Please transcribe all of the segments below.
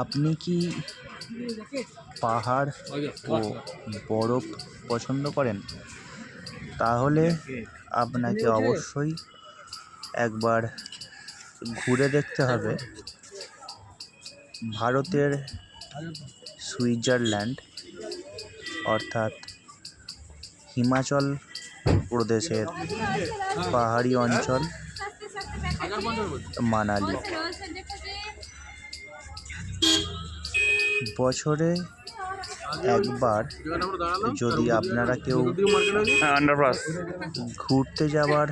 আপনি কি পাহাড় ও বরফ পছন্দ করেন? তাহলে আপনাকে অবশ্যই একবার ঘুরে দেখতে হবে ভারতের সুইজারল্যান্ড, অর্থাৎ হিমাচল প্রদেশের পাহাড়ি অঞ্চল মানালি। বছরে একবার যদি আপনারা কেউ ঘুরতে যাওয়ার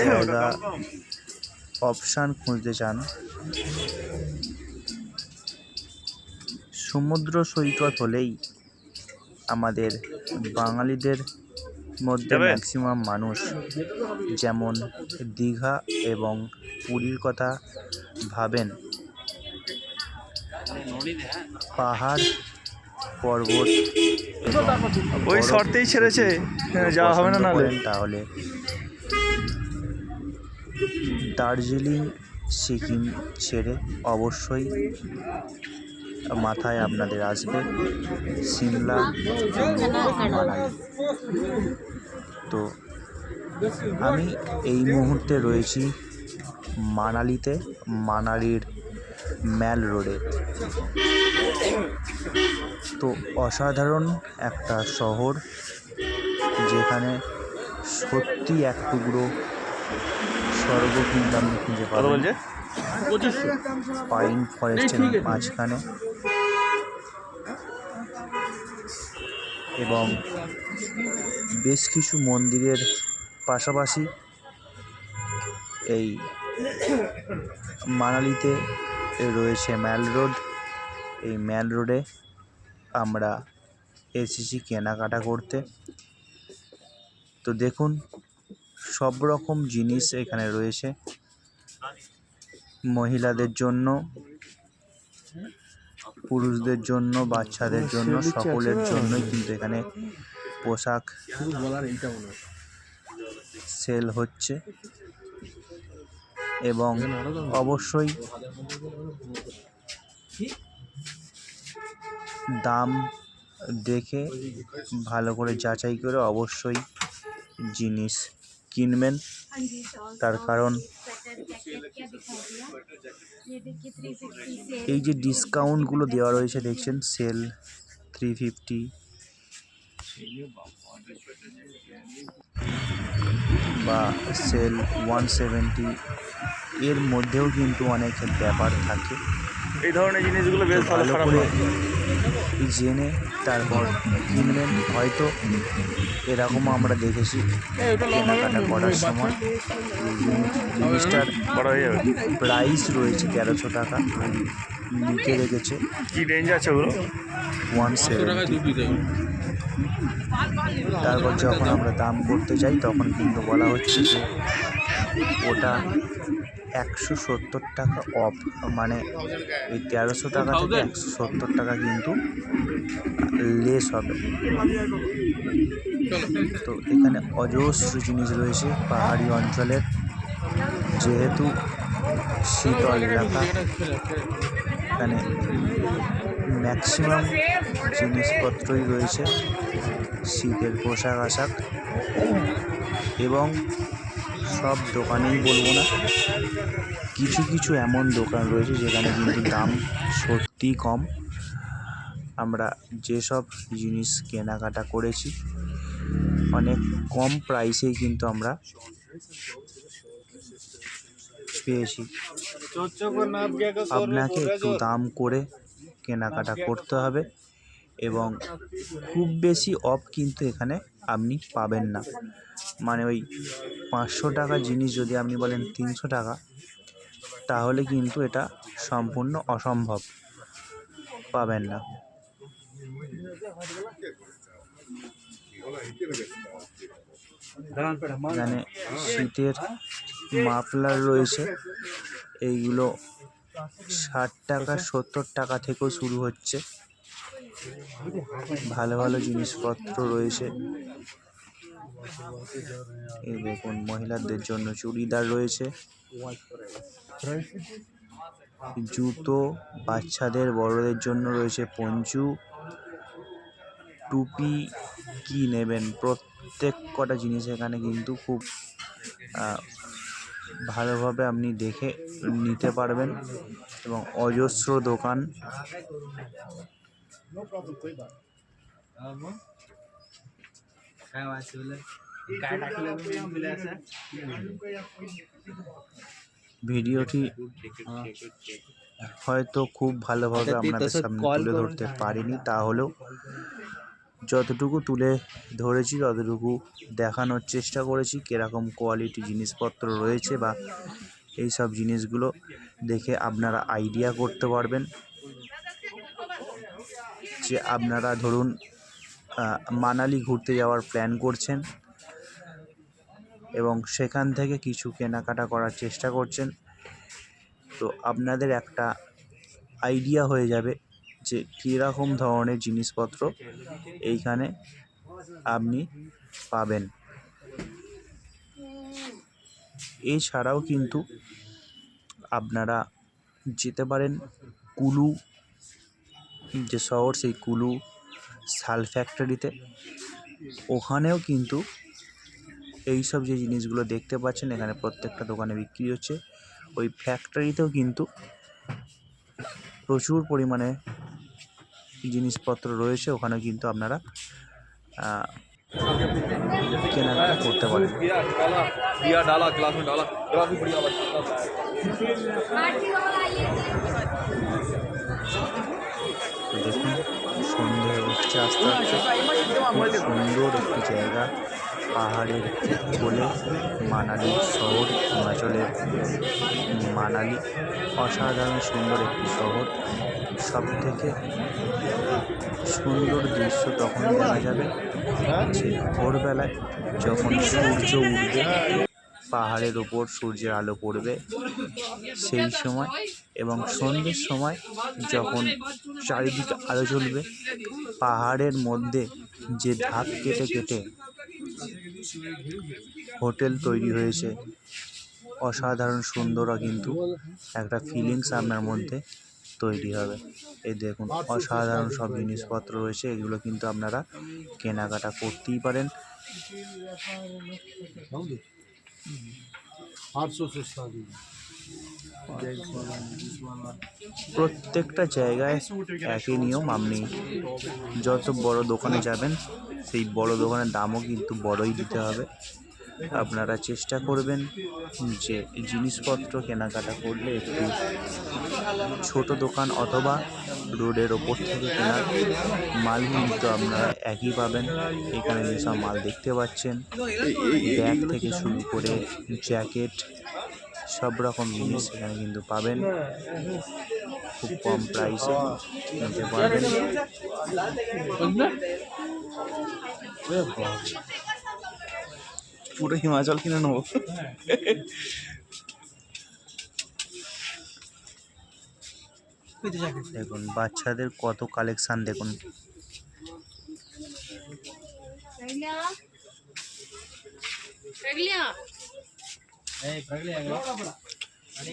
জায়গা অপশান খুঁজতে চান, সমুদ্র সৈকত হলেই আমাদের বাঙালিদের মধ্যে ম্যাক্সিমাম মানুষ যেমন দীঘা এবং পুরীর কথা ভাবেন, পাহাড় পর্বত ওই শর্তেই ছেড়েছে, যাওয়া হবে না নাহলে। তাহলে দার্জিলিং, সিকিম ছেড়ে অবশ্যই মাথায় আপনাদের আসবে সিমলা, মানালি। তো আমি এই মুহূর্তে রয়েছি মানালিতে, মানালির ম্যাল রোডে। তো অসাধারণ একটা শহর, যেখানে সত্যি এক টুকরো স্বর্গ কিন্তু আপনি খুঁজে পাবেন পাইন ফরেস্টের মাঝখানে, এবং বেশ কিছু মন্দিরের পাশাপাশি এই মানালিতে রয়েছে ম্যাল রোড। এই ম্যাল রোডে আমরা এসেছি কেনাকাটা করতে। তো দেখুন, সব রকম জিনিস এখানে রয়েছে, মহিলাদের জন্য, পুরুষদের জন্য, বাচ্চাদের জন্য, সকলের জন্যই কিন্তু এখানে পোশাক সেল হচ্ছে। এবং অবশ্যই দাম দেখে ভালো করে যাচাই করে অবশ্যই জিনিস কিনবেন, তার কারণ এই যে ডিসকাউন্টগুলো দেওয়া রয়েছে দেখছেন, সেল 350 বা সেল 170, এর মধ্যেও কিন্তু অনেক ব্যাপার থাকে। এই ধরনের জিনিসগুলো বেশ ভালো করে জেনে তারপর কিনবেন। হয়তো এরকমও আমরা দেখেছি কেনাকাটা করার সময় জিনিসটার প্রাইস রয়েছে 1300 টাকা, লিখে রেখেছে কি রেঞ্জ আছে ওগুলো 170। তারপর যখন আমরা দাম করতে যাই তখন কিন্তু বলা হচ্ছে যে ওটা 170 টাকা অফ, মানে এই 1300 টাকা থেকে 170 টাকা কিন্তু লেস হবে। তো এখানে অজস্র জিনিস রয়েছে পাহাড়ি অঞ্চলের, যেহেতু শীতল এলাকা, এখানে ম্যাক্সিমাম জিনিসপত্রই রয়েছে, শীতের পোশাক আশাক। এবং সব দোকানেই বলবো না, কিছু কিছু এমন দোকান রয়েছে যেখানে কিন্তু দাম সত্যিই কম। আমরা যেসব জিনিস কেনাকাটা করেছি অনেক কম প্রাইসেই কিন্তু আমরা পেয়েছি। আপনাকে একটু দাম করে কেনাকাটা করতে হবে, এবং খুব বেশি অফ কিন্তু এখানে আপনি পাবেন না। মানে ওই 500 টাকা জিনিস যদি আপনি বলেন 300 টাকা, তাহলে কিন্তু এটা সম্পূর্ণ অসম্ভব, পাবেন না। এখানে শীতের মাফলার রয়েছে, এইগুলো 60 টাকা 70 টাকা থেকেও শুরু হচ্ছে। ভালো ভালো জিনিসপত্র রয়েছে। এই দেখুন, মহিলাদের জন্য চুড়িদার রয়েছে, জুতো, বাচ্চাদের বড়দের জন্য রয়েছে পঞ্চু, টুপি, কি নেবেন প্রত্যেক কটা জিনিস এখানে কিন্তু খুব ভালোভাবে আপনি দেখে নিতে পারবেন এবং অজস্র দোকান। ভিডিওটি হয়তো খুব ভালোভাবে আপনাদের সামনে তুলে ধরতে পারিনি, তাহলেও যতটুকু তুলে ধরেছি ততটুকু দেখানোর চেষ্টা করেছি কীরকম কোয়ালিটি জিনিসপত্র রয়েছে, বা এই সব জিনিসগুলো দেখে আপনারা আইডিয়া করতে পারবেন যে আপনারা ধরুন মানালি ঘুরতে যাওয়ার প্ল্যান করছেন এবং সেখান থেকে কিছু কেনাকাটা করার চেষ্টা করছেন, তো আপনাদের একটা আইডিয়া হয়ে যাবে যে কীরকম ধরনের জিনিসপত্র এইখানে আপনি পাবেন। এছাড়াও কিন্তু আপনারা যেতে পারেন কুলু যে শহর, সেই কুলু শাল ফ্যাক্টরিতে। ওখানেও কিন্তু এই সব যে জিনিসগুলো দেখতে পাচ্ছেন এখানে প্রত্যেকটা দোকানে বিক্রি হচ্ছে, ওই ফ্যাক্টরিতেও কিন্তু প্রচুর পরিমাণে জিনিসপত্র রয়েছে। ওখানে কিন্তু আপনারা কেনাকাটা করতে পারেন। দেখুন সন্ধে হচ্ছে আস্তে আস্তে। খুব সুন্দর একটি জায়গা, পাহাড়ের কোলে মানালি শহর, হিমাচলের মানালি অসাধারণ সুন্দর একটি শহর। সব থেকে সুন্দর দৃশ্য তখন দেখা যাবে যে ভোরবেলায় যখন সূর্য উঠবে, পাহাড়ের ওপর সূর্যের আলো পড়বে সেই সময়, এবং সন্ধ্যের সময় যখন চারিদিকে আলো জ্বলবে। পাহাড়ের মধ্যে যে ধাপ কেটে কেটে হোটেল তৈরি হয়েছে, অসাধারণ সুন্দর কিন্তু একটা ফিলিংস আপনার মধ্যে তৈরি হবে। এই দেখুন অসাধারণ সব জিনিসপত্র রয়েছে, এগুলো কিন্তু আপনারা কেনাকাটা করতেই পারেন। প্রত্যেকটা জায়গায় একই নিয়ম, আপনি যত বড় দোকানে যাবেন সেই বড় দোকানের দামও কিন্তু বড়ই দিতে হবে। আপনারা চেষ্টা করবেন যে জিনিসপত্র কেনাকাটা করলে একটু ছোট দোকান অথবা রোডের ওপর থেকে কেনা মাল কিন্তু আপনারা একই পাবেন। এখানে যেসব মাল দেখতে পাচ্ছেন, ব্যাগ থেকে শুরু করে জ্যাকেট, সব রকম জিনিস এখানে কিন্তু পাবেন খুব কম প্রাইসে নিতে পারবেন। পুরো হিমাচল কিনে নেবো। দেখুন বাচ্চাদের কত কালেকশন, দেখুন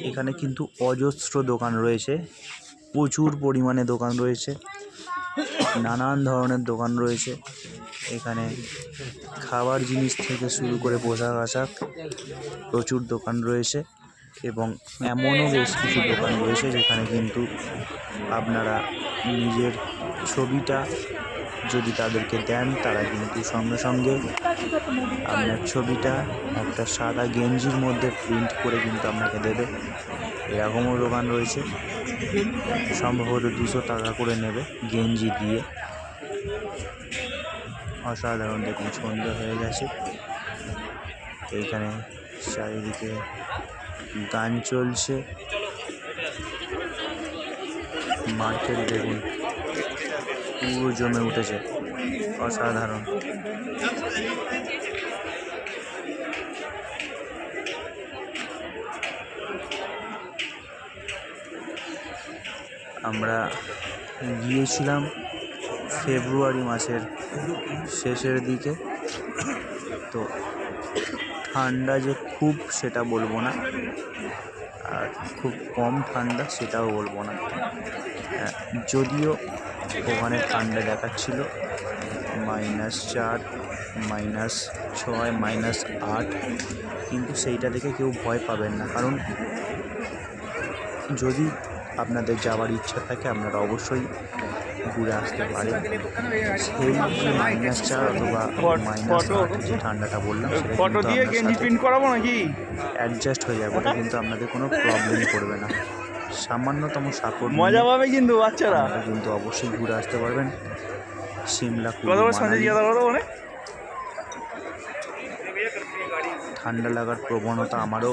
এখানে কিন্তু অজস্র দোকান রয়েছে, প্রচুর পরিমাণে দোকান রয়েছে, নানান ধরনের দোকান রয়েছে। এখানে খাবার জিনিস থেকে শুরু করে পোশাক আশাক প্রচুর দোকান রয়েছে, এবং এমনও বেশ কিছু দোকান রয়েছে যেখানে কিন্তু আপনারা নিজের ছবিটা যদি তাদেরকে দেন, তারা কিন্তু সঙ্গে সঙ্গে আপনার ছবিটা একটা সাদা গেঞ্জির মধ্যে প্রিন্ট করে কিন্তু আপনাকে দেবে। এরকমও দোকান রয়েছে, সম্ভবত 200 টাকা করে নেবে গেঞ্জি দিয়ে। অসাধারণ, দেখুন সন্ধ্যা হয়ে গেছে, এইখানে চারিদিকে গান চলছে। মার্কেট দেখুন পুরো জমে উঠেছে, অসাধারণ। আমরা গিয়েছিলাম ফেব্রুয়ারি মাসের শেষের দিকে, তো ঠান্ডা যে খুব সেটা বলবো না, আর খুব কম ঠান্ডা সেটাও বলবো না। যদিও ওখানে ঠান্ডা দেখাচ্ছিল -4, -6, -8, কিন্তু সেইটা দেখে কেউ ভয় পাবেন না, কারণ যদি আপনাদের যাওয়ার ইচ্ছা থাকে আপনারা অবশ্যই ঘুরে আসতে পারেন। সেই -4 অথবা -8 যে ঠান্ডাটা বললাম সেটা ফটো দিয়ে গেঞ্জি প্রিন্ট করাবো নাকি? অ্যাডজাস্ট হয়ে যাবে, ওটা কিন্তু আপনাদের কোনো প্রবলেম করবে না। সামান্যতম সাপোর্ট মজা পাবে কিন্তু বাচ্চারা। কিন্তু অবশ্যই ঘুরে আসতে পারবেন সিমলা, কত বড় সঞ্জয় জিজ্ঞাসা করো মানে ঠান্ডা লাগার প্রবণতা আমারও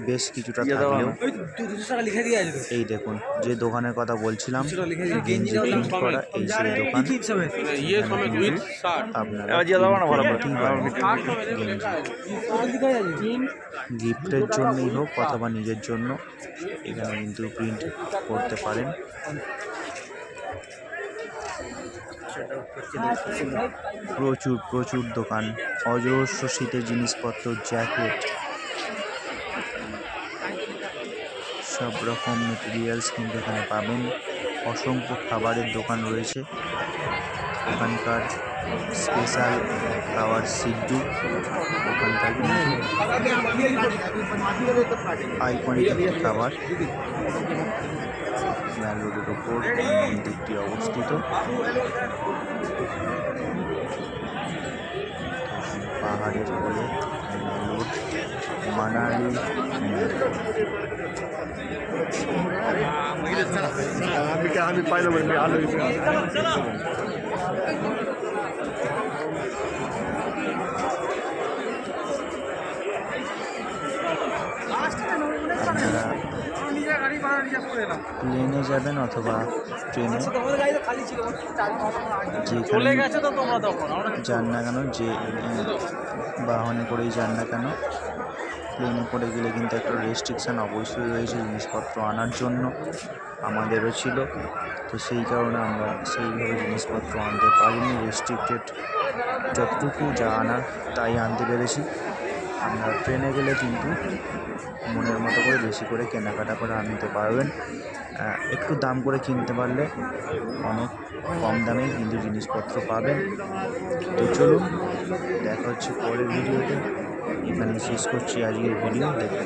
বেশ কিছুটা থাকলেও এই দেখুন যে দোকানের কথা বলছিলাম গেঞ্জি প্রিন্ট করা, এই সেই দোকান। গিফটের জন্যই হোক অথবা নিজের জন্য এখানে কিন্তু প্রিন্ট করতে পারেন। প্রচুর দোকান, অজস্র শীতের জিনিসপত্র, জ্যাকেট, সব রকম মেটেরিয়ালস কিন্তু এখানে পাবেন। অসংখ্য খাবারের দোকান রয়েছে। ওখানকার স্পেশাল খাবার সিদ্ধু, ওখানকার কিন্তু আইকনিক খাবার। ম্যাল রোডের ওপর মন্দিরটি অবস্থিত। পাহাড়ের কোলে ম্যাল রোড, মানালি। আমি পাইলাম আলো আপনারা প্লেনে যাবেন অথবা ট্রেনে, যেখানে যান না কেন, যে বাহনে করেই যান না কেন, প্লেনে করে গেলে কিন্তু একটা রেস্ট্রিকশান অবশ্যই রয়েছে জিনিসপত্র আনার জন্য। আমাদেরও ছিল, তো সেই কারণে আমরা সেইভাবে জিনিসপত্র আনতে পারিনি। রেস্ট্রিক্টেড যতটুকু যা আনার তাই আনতে পেরেছি। আমরা ট্রেনে গেলে কিন্তু মনের মতো করে বেশি করে কেনাকাটা করে আনতে পারবেন। একটু দাম করে কিনতে পারলে অনেক কম দামে কিন্তু জিনিসপত্র পাবেন। তো চলুন, দেখা হচ্ছে পরের ভিডিওতে। এখানে শেষ করছি আজকের ভিডিও। দেখতে